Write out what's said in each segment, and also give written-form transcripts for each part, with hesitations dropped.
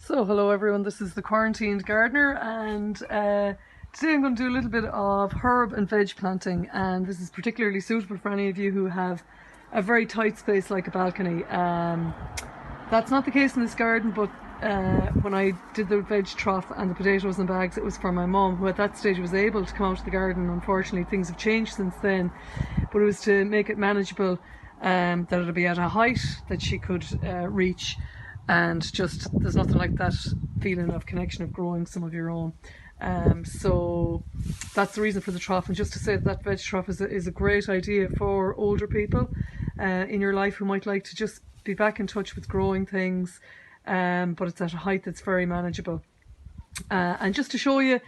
So hello everyone, this is the Quarantined Gardener, and today I'm going to do a little bit of herb and veg planting, and this is particularly suitable for any of you who have a very tight space like a balcony. That's not the case in this garden, but when I did the veg trough and the potatoes in bags, it was for my mum, who at that stage was able to come out of the garden. Unfortunately things have changed since then, but it was to make it manageable, that it'll be at a height that she could reach. And just, there's nothing like that feeling of connection of growing some of your own. So that's the reason for the trough. And just to say that veg trough is a great idea for older people in your life who might like to just be back in touch with growing things, but it's at a height that's very manageable. And just to show you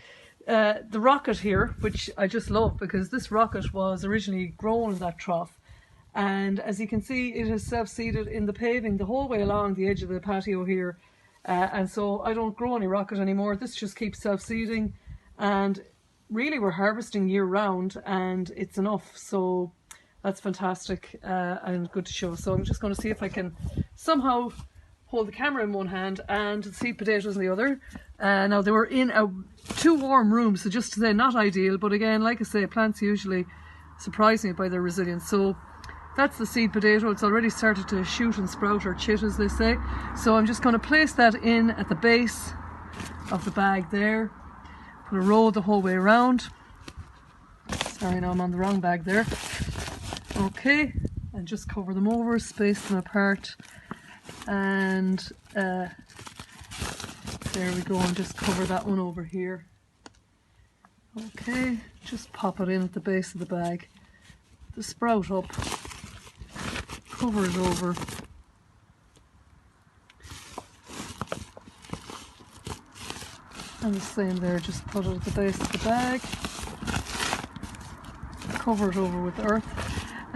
the rocket here, which I just love, because this rocket was originally grown in that trough. And as you can see, it is self-seeded in the paving the whole way along the edge of the patio here. And so I don't grow any rocket anymore. This just keeps self-seeding, and really we're harvesting year round and it's enough. So that's fantastic and good to show. So I'm just going to see if I can somehow hold the camera in one hand and the seed potatoes in the other. Now they were in two warm rooms, so just to say, not ideal, but again, like I say, plants usually surprise me by their resilience. So that's the seed potato. It's already started to shoot and sprout, or chit as they say. So I'm just going to place that in at the base of the bag there. Put a row the whole way around. Sorry, now I'm on the wrong bag there. Okay, and just cover them over, space them apart. And there we go, and just cover that one over here. Okay, just pop it in at the base of the bag. The sprout up. Cover it over. And the same there, just put it at the base of the bag. Cover it over with earth.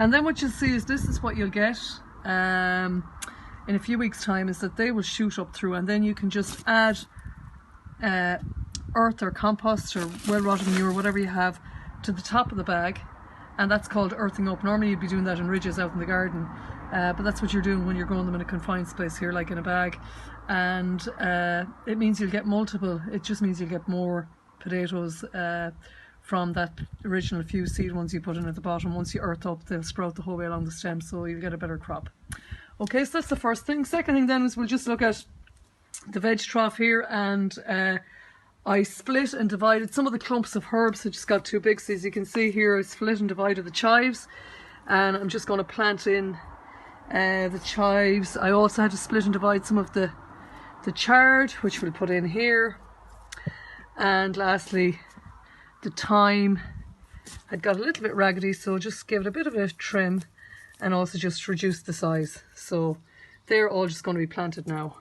And then what you'll see is, this is what you'll get in a few weeks' time, is that they will shoot up through, and then you can just add earth or compost or well-rotted manure, whatever you have, to the top of the bag. And that's called earthing up. Normally you'd be doing that in ridges out in the garden, but that's what you're doing when you're growing them in a confined space here, like in a bag. And it means you'll get multiple, it just means you'll get more potatoes from that original few seed ones you put in at the bottom. Once you earth up, they'll sprout the whole way along the stem, so you'll get a better crop. Okay, so that's the first thing. Second thing then is we'll just look at the veg trough here, and I split and divided some of the clumps of herbs that just got too big. So as you can see here, I split and divided the chives, and I'm just going to plant in the chives. I also had to split and divide some of the chard, which we'll put in here. And lastly, the thyme had got a little bit raggedy, so just give it a bit of a trim and also just reduce the size. So they're all just going to be planted now.